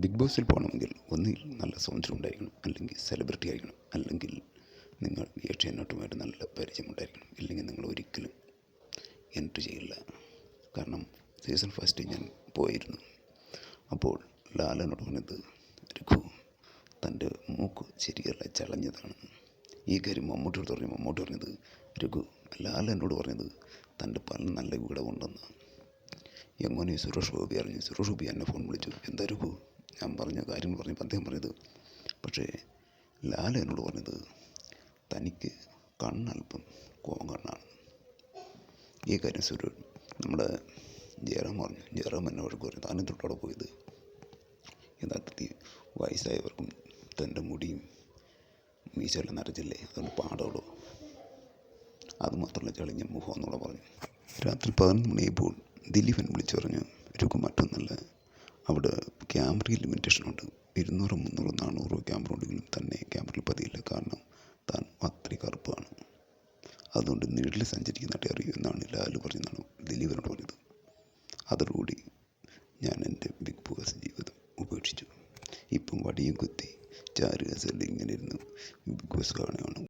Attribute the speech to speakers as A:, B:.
A: Big ബോസിൽ പോകണമെങ്കിൽ ഒന്നിൽ നല്ല സൗന്ദര്യം ഉണ്ടായിരിക്കണം, അല്ലെങ്കിൽ സെലിബ്രിറ്റി ആയിരിക്കണം, അല്ലെങ്കിൽ നിങ്ങൾ ഏഷ്യാനെറ്റുമായിട്ട് നല്ല പരിചയമുണ്ടായിരിക്കണം. ഇല്ലെങ്കിൽ നിങ്ങൾ ഒരിക്കലും എൻട്രി ചെയ്യില്ല. കാരണം സീസൺ ഫസ്റ്റ് ഞാൻ പോയിരുന്നു. അപ്പോൾ ലാലനോട് പറഞ്ഞത്, രഘു തൻ്റെ മൂക്ക് ശരിയല്ല, ചളഞ്ഞതാണ്. ഈ കാര്യം മമ്മൂട്ടിയോട് പറഞ്ഞു. മമ്മൂട്ടി പറഞ്ഞത്, രഘു ലാലനോട് പറഞ്ഞത് തൻ്റെ പല നല്ല വിടവുണ്ടെന്ന്. എങ്ങനെ സുരേഷ് ഗോപി അറിഞ്ഞു? സുരേഷ് ഗോപി എന്നെ ഫോൺ വിളിച്ചു. എന്താ രഘു ഞാൻ പറഞ്ഞ കാര്യം പറഞ്ഞപ്പോൾ അദ്ദേഹം പറഞ്ഞത്, പക്ഷേ ലാല എന്നോട് പറഞ്ഞത് തനിക്ക് കണ്ണല്പം കോങ്കണ്ണാണ്. ഈ കാര്യം നമ്മുടെ ജയറാം പറഞ്ഞു. ജയറാം എന്നെ വഴക്ക് പറഞ്ഞു, താനും തൊട്ടോടെ പോയത്. യഥാർത്ഥത്തിൽ വയസ്സായവർക്കും തൻ്റെ മുടിയും മീശയെല്ലാം നരച്ചില്ലേ, അതുകൊണ്ട് പാടോടോ. അതുമാത്രമല്ല, ചളിഞ്ഞ മുഖം എന്നൂടെ പറഞ്ഞു. രാത്രി 11 മണിയായപ്പോൾ ദിലീപൻ വിളിച്ചു പറഞ്ഞു, രഘു മറ്റൊന്നല്ല, അവിടെ ക്യാമറയിൽ ലിമിറ്റേഷനുണ്ട്. 200, 300, 400 ക്യാമറ ഉണ്ടെങ്കിലും തന്നെ ക്യാമറയിൽ പതിയില്ല. കാരണം താൻ അത്രയും കറുപ്പാണ്. അതുകൊണ്ട് നീട്ടിൽ സഞ്ചരിക്കുന്നതായിട്ട് അറിയൂ എന്നാണ് ലാലു പറഞ്ഞെന്നാണ് ദിലീപനോട് പറഞ്ഞത്. അതോടുകൂടി ഞാൻ എൻ്റെ ബിഗ് ബോസ് ജീവിതം ഉപേക്ഷിച്ചു. ഇപ്പം വടിയും കുത്തി ചാരുകസയിൽ ഇങ്ങനെ ഇരുന്ന് ബിഗ് ബോസ് കാണുകയാണ്.